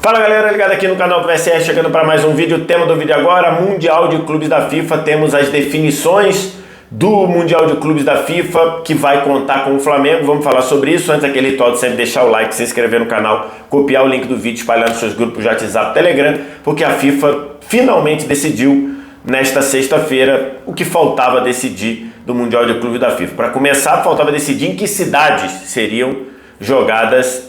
Fala galera, ligado aqui no canal do VSR, chegando para mais um vídeo. O tema do vídeo agora, Mundial de Clubes da FIFA. Temos as definições do Mundial de Clubes da FIFA, que vai contar com o Flamengo. Vamos falar sobre isso. Antes daquele ritual de sempre deixar o like, se inscrever no canal, copiar o link do vídeo, espalhar nos seus grupos de WhatsApp, Telegram, porque a FIFA finalmente decidiu nesta sexta-feira o que faltava decidir do Mundial de Clubes da FIFA. Para começar, faltava decidir em que cidades seriam jogadas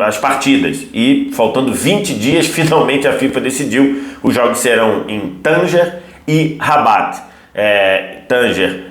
as partidas, e faltando 20 dias, finalmente a FIFA decidiu. Os jogos serão em Tanger e Rabat. Tanger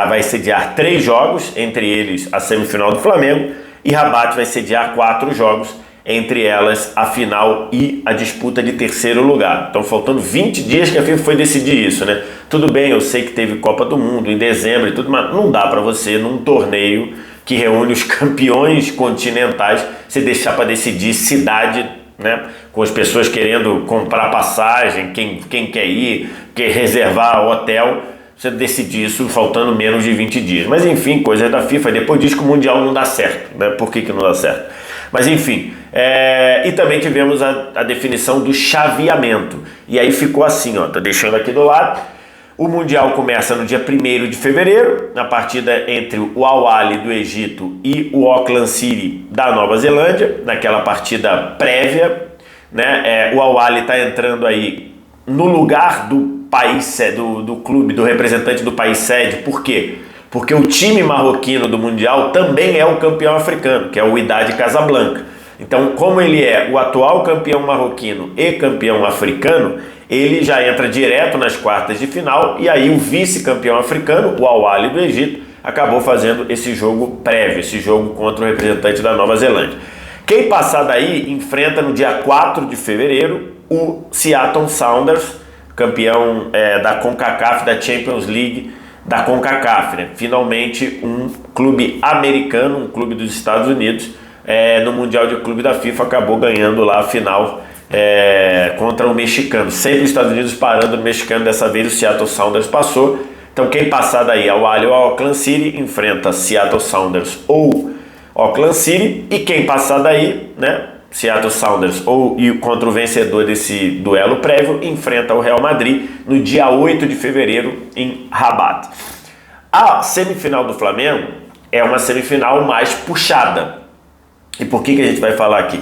vai sediar 3 jogos, entre eles a semifinal do Flamengo, e Rabat vai sediar 4 jogos, entre elas a final e a disputa de terceiro lugar. Então faltando 20 dias que a FIFA foi decidir isso, né? Tudo bem, eu sei que teve Copa do Mundo em dezembro e tudo, mas não dá para você, num torneio que reúne os campeões continentais, você deixar para decidir cidade, né? Com as pessoas querendo comprar passagem, quem quer ir, quer reservar hotel, você decidir isso faltando menos de 20 dias. Mas enfim, coisas da FIFA. Depois diz que o Mundial não dá certo, né? Por que não dá certo? Mas enfim, e também tivemos a definição do chaveamento. E aí ficou assim, ó, tô deixando aqui do lado. O Mundial começa no dia 1º de fevereiro, na partida entre o Al Ahly do Egito e o Auckland City da Nova Zelândia, naquela partida prévia, né? O Al Ahly está entrando aí no lugar do país, do clube, do representante do país sede. Por quê? Porque o time marroquino do Mundial também é o campeão africano, que é o Wydad Casablanca. Então, como ele é o atual campeão marroquino e campeão africano, ele já entra direto nas quartas de final, e aí o vice-campeão africano, o Al Ahly do Egito, acabou fazendo esse jogo prévio, esse jogo contra o representante da Nova Zelândia. Quem passar daí enfrenta no dia 4 de fevereiro o Seattle Sounders, campeão da CONCACAF, da Champions League da CONCACAF, né? Finalmente um clube americano, um clube dos Estados Unidos, no Mundial de Clube da FIFA, acabou ganhando lá a final contra o mexicano. Sempre os Estados Unidos parando no mexicano, dessa vez o Seattle Sounders passou. Então quem passar daí, Al Ahly ou Auckland City, enfrenta Seattle Sounders ou Auckland City, e quem passar daí, né, Seattle Sounders e contra o vencedor desse duelo prévio, enfrenta o Real Madrid no dia 8 de fevereiro em Rabat. A semifinal do Flamengo é uma semifinal mais puxada. E por que a gente vai falar aqui?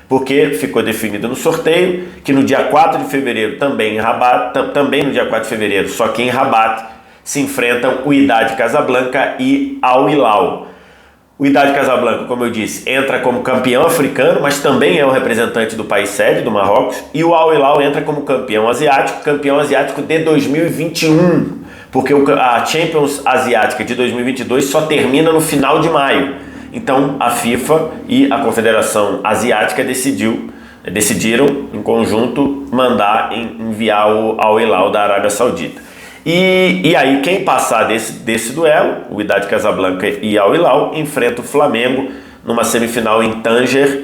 Porque ficou definido no sorteio que no dia 4 de fevereiro, também em Rabat, também no dia 4 de fevereiro, só que em Rabat, se enfrentam o Wydad Casablanca e Al Hilal. O Wydad Casablanca, como eu disse, entra como campeão africano, mas também é o representante do país sede, do Marrocos, e o Al Hilal entra como campeão asiático de 2021, porque a Champions Asiática de 2022 só termina no final de maio. Então a FIFA e a Confederação Asiática decidiram em conjunto enviar o Al Hilal da Arábia Saudita. E aí quem passar desse duelo, o Wydad Casablanca e Al Hilal, enfrenta o Flamengo numa semifinal em Tanger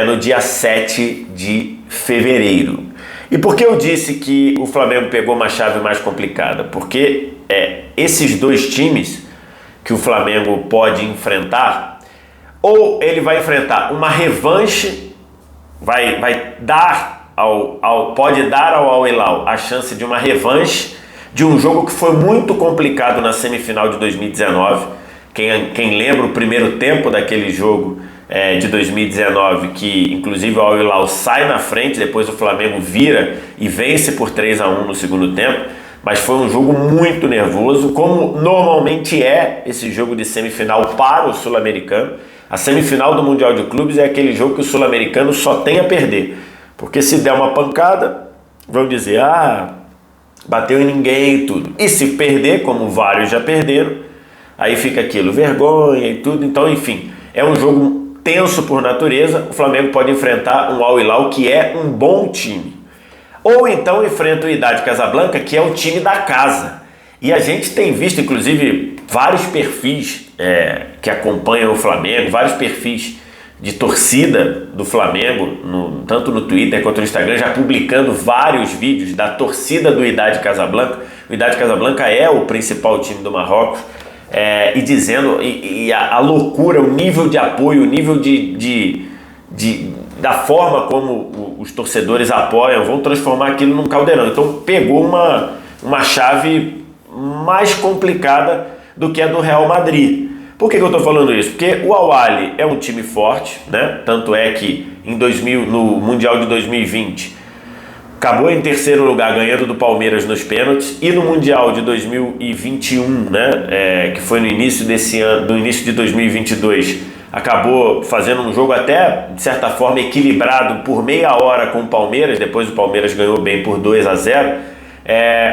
no dia 7 de fevereiro. E por que eu disse que o Flamengo pegou uma chave mais complicada? Porque esses dois times que o Flamengo pode enfrentar, ou ele vai enfrentar uma revanche, pode dar ao Al Hilal a chance de uma revanche de um jogo que foi muito complicado na semifinal de 2019. Quem lembra o primeiro tempo daquele jogo de 2019, que inclusive o Al Hilal sai na frente, depois o Flamengo vira e vence por 3-1 no segundo tempo, mas foi um jogo muito nervoso, como normalmente é esse jogo de semifinal para o sul-americano. A semifinal do Mundial de Clubes é aquele jogo que o sul-americano só tem a perder, porque se der uma pancada, vão dizer, bateu em ninguém e tudo. E se perder, como vários já perderam, aí fica aquilo, vergonha e tudo. Então, enfim, é um jogo tenso por natureza. O Flamengo pode enfrentar um Al Hilal, que é um bom time. Ou então enfrenta o Wydad Casablanca, que é o time da casa. E a gente tem visto, inclusive, vários perfis que acompanham o Flamengo, vários perfis de torcida do Flamengo, tanto no Twitter quanto no Instagram, já publicando vários vídeos da torcida do Wydad Casablanca. O Wydad Casablanca é o principal time do Marrocos, e dizendo a loucura, o nível de apoio, o nível de da forma como os torcedores apoiam, vão transformar aquilo num caldeirão. Então pegou uma chave mais complicada do que a do Real Madrid. Por que eu estou falando isso? Porque o Al-Ahly é um time forte, né? Tanto é que no Mundial de 2020 acabou em terceiro lugar, ganhando do Palmeiras nos pênaltis, e no Mundial de 2021, né? Que foi no início desse ano, no início de 2022, acabou fazendo um jogo até, de certa forma, equilibrado por meia hora com o Palmeiras. Depois o Palmeiras ganhou bem por 2-0.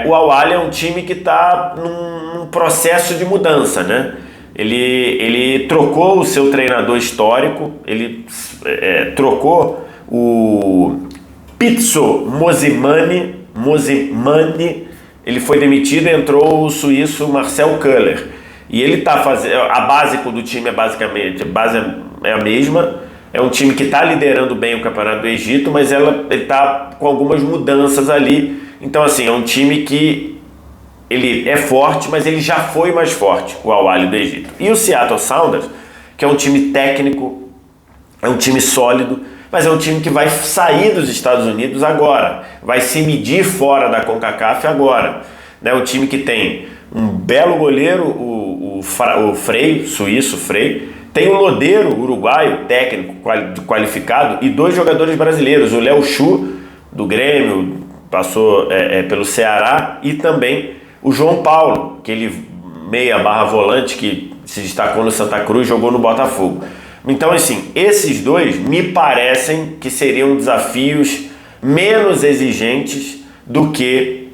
O Al-Ahly é um time que está num processo de mudança, né? Ele trocou o seu treinador histórico, ele trocou o Pizzo Mosimane, ele foi demitido e entrou o suíço Marcel Koller. E ele está fazendo. A base do time a base é a mesma. É um time que está liderando bem o Campeonato do Egito, mas ele está com algumas mudanças ali. Então, assim, é um time que ele é forte, mas ele já foi mais forte, o Al-Ahly do Egito. E o Seattle Sounders, que é um time técnico, é um time sólido, mas é um time que vai sair dos Estados Unidos agora, vai se medir fora da CONCACAF agora. É um time que tem um belo goleiro, o Frei, suíço Frei, tem o Lodeiro, uruguaio, técnico, qualificado, e 2 jogadores brasileiros, o Léo Chu, do Grêmio, passou pelo Ceará, e também o João Paulo, aquele meia/volante que se destacou no Santa Cruz, jogou no Botafogo. Então, assim, esses 2 me parecem que seriam desafios menos exigentes do que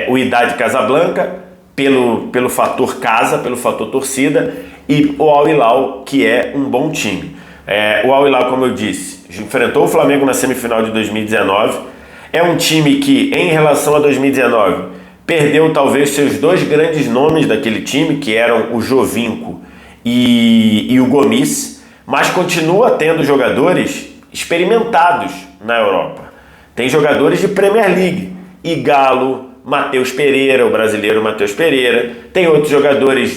o Wydad Casablanca, pelo fator casa, pelo fator torcida, e o Al-Hilal, que é um bom time. O Al-Hilal, como eu disse, enfrentou o Flamengo na semifinal de 2019. É um time que, em relação a 2019, perdeu talvez seus 2 grandes nomes daquele time, que eram o Jovinko e o Gomis, mas continua tendo jogadores experimentados na Europa. Tem jogadores de Premier League, Igalo, Matheus Pereira, o brasileiro Matheus Pereira. Tem outros jogadores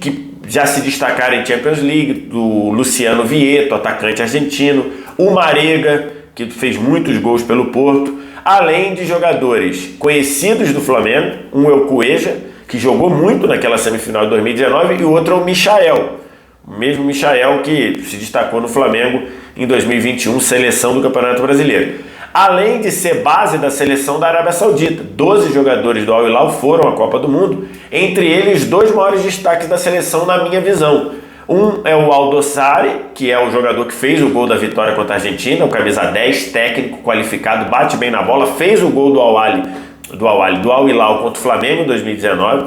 que já se destacaram em Champions League, do Luciano Vieto, atacante argentino, o Marega, que fez muitos gols pelo Porto, além de jogadores conhecidos do Flamengo, um é o Cueja, que jogou muito naquela semifinal de 2019, e o outro é o Michael, o mesmo Michael que se destacou no Flamengo em 2021, seleção do Campeonato Brasileiro. Além de ser base da seleção da Arábia Saudita, 12 jogadores do Al-Hilal foram à Copa do Mundo, entre eles 2 maiores destaques da seleção na minha visão. Um é o Aldossari, que é o jogador que fez o gol da vitória contra a Argentina, o camisa 10, técnico, qualificado, bate bem na bola, fez o gol do Al-Hilal contra o Flamengo em 2019,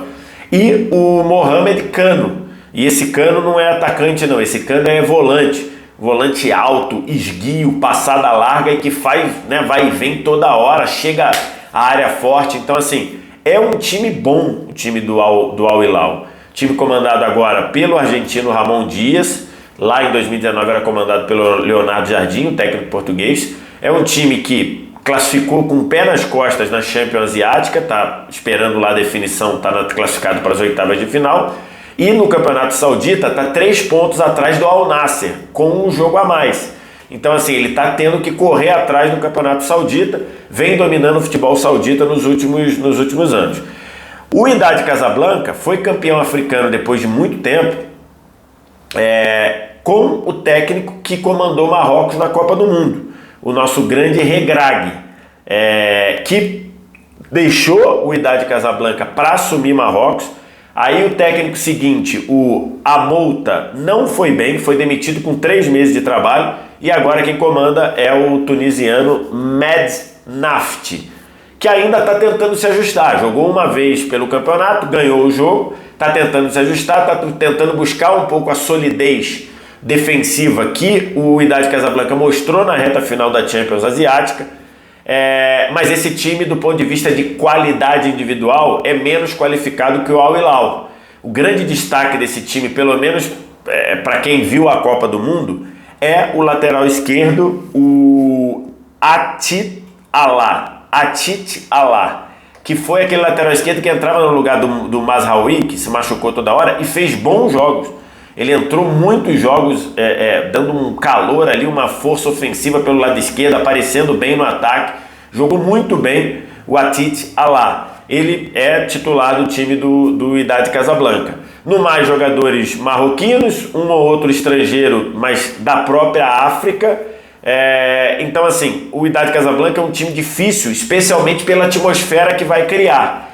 e o Mohamed Kano. E esse Kano não é atacante não, esse Kano é volante alto, esguio, passada larga e que faz, vai e vem toda hora, chega à área forte. Então, assim, é um time bom, o time do Al-Hilal. Time comandado agora pelo argentino Ramon Dias, lá em 2019 era comandado pelo Leonardo Jardim, o técnico português. É um time que classificou com o pé nas costas na Champions Asiática, está esperando lá a definição, está classificado para as oitavas de final. E no Campeonato Saudita está 3 pontos atrás do Al Nassr, com um jogo a mais. Então, assim, ele está tendo que correr atrás do Campeonato Saudita, vem dominando o futebol saudita nos últimos anos. O Wydad Casablanca foi campeão africano depois de muito tempo, com o técnico que comandou Marrocos na Copa do Mundo, o nosso grande Regragui, que deixou o Wydad Casablanca para assumir Marrocos. Aí o técnico seguinte, o Amouta, não foi bem, foi demitido com 3 meses de trabalho, e agora quem comanda é o tunisiano Mednaft, que ainda está tentando se ajustar. Jogou uma vez pelo campeonato, ganhou o jogo, está tentando se ajustar, está tentando buscar um pouco a solidez defensiva que o Wydad Casablanca mostrou na reta final da Champions Asiática. Mas esse time, do ponto de vista de qualidade individual, é menos qualificado que o Al-Hilal. O grande destaque desse time, pelo menos para quem viu a Copa do Mundo, é o lateral esquerdo, o Atit Allah, que foi aquele lateral esquerdo que entrava no lugar do Mazraoui, que se machucou toda hora, e fez bons jogos. Ele entrou muitos jogos dando um calor ali, uma força ofensiva pelo lado esquerdo, aparecendo bem no ataque. Jogou muito bem o Atit Alá. Ele é titular do time do Wydad Casablanca. No mais, jogadores marroquinos, um ou outro estrangeiro, mas da própria África. Então, assim, o Wydad Casablanca é um time difícil, especialmente pela atmosfera que vai criar.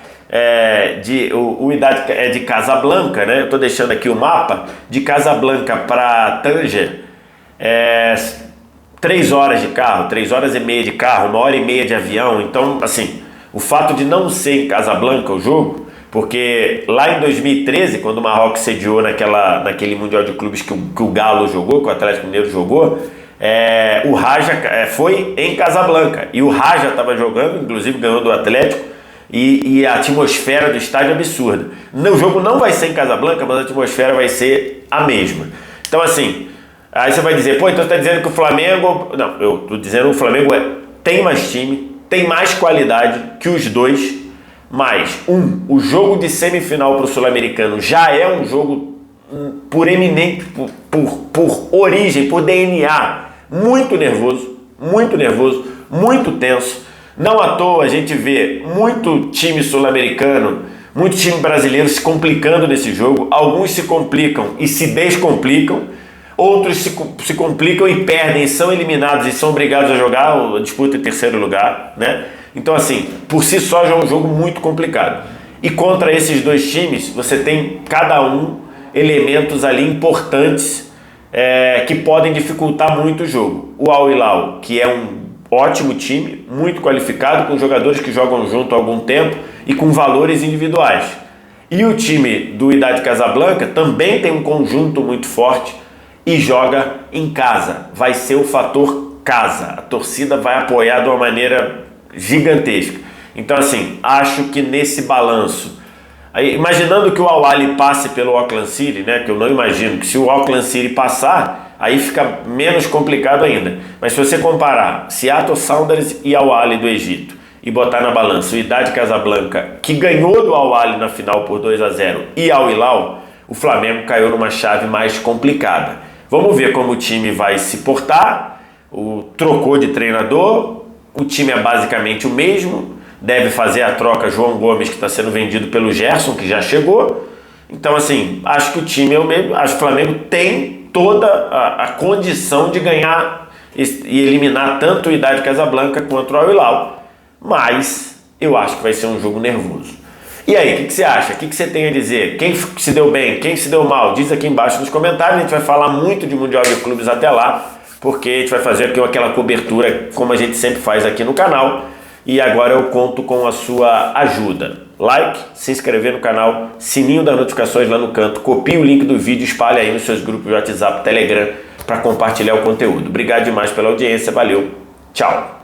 O Wydad é de Casablanca, né? Eu estou deixando aqui o mapa. De Casablanca para Tanger, 3 horas de carro, 3 horas e meia de carro, 1h30 de avião. Então, assim, o fato de não ser em Casablanca o jogo, porque lá em 2013, quando o Marrocos sediou naquele Mundial de Clubes que o Galo jogou, que o Atlético Mineiro jogou, o Raja foi em Casablanca. E o Raja estava jogando, inclusive ganhou do Atlético, e a atmosfera do estádio é absurda. O jogo não vai ser em Casablanca, mas a atmosfera vai ser a mesma. Então, assim, aí você vai dizer, então você está dizendo que o Flamengo... Não, eu estou dizendo que o Flamengo tem mais time, tem mais qualidade que os dois, mas o jogo de semifinal para o Sul-Americano já é um jogo por eminente, por origem, por DNA, muito nervoso, muito tenso. Não à toa a gente vê muito time sul-americano, muito time brasileiro se complicando nesse jogo. Alguns se complicam e se descomplicam, outros se complicam e perdem, são eliminados e são obrigados a jogar a disputa em terceiro lugar, né? Então, assim, por si só já é um jogo muito complicado. E contra esses dois times, você tem cada um elementos ali importantes que podem dificultar muito o jogo. O Al Hilal, que é um ótimo time, muito qualificado, com jogadores que jogam junto há algum tempo e com valores individuais. E o time do Wydad Casablanca também tem um conjunto muito forte e joga em casa. Vai ser o fator casa. A torcida vai apoiar de uma maneira gigantesca. Então, assim, acho que nesse balanço, imaginando que o Al Ahly passe pelo Auckland City, né, que eu não imagino, que se o Auckland City passar, aí fica menos complicado ainda. Mas se você comparar Seattle Sounders e Al Ahly do Egito e botar na balança o Wydad Casablanca, que ganhou do Al Ahly na final por 2-0, e Al Hilal, o Flamengo caiu numa chave mais complicada. Vamos ver como o time vai se portar. Trocou de treinador, o time é basicamente o mesmo. Deve fazer a troca João Gomes, que está sendo vendido pelo Gerson, que já chegou. Então, assim, acho que o time é o mesmo. Acho que o Flamengo tem toda a condição de ganhar e eliminar tanto o Wydad Casablanca quanto o Al Hilal. Mas eu acho que vai ser um jogo nervoso. E aí, o que você acha? O que você tem a dizer? Quem se deu bem? Quem se deu mal? Diz aqui embaixo nos comentários. A gente vai falar muito de Mundial de Clubes até lá, porque a gente vai fazer aqui aquela cobertura como a gente sempre faz aqui no canal. E agora eu conto com a sua ajuda. Like, se inscrever no canal, sininho das notificações lá no canto, copie o link do vídeo, espalhe aí nos seus grupos de WhatsApp, Telegram para compartilhar o conteúdo. Obrigado demais pela audiência, valeu, tchau!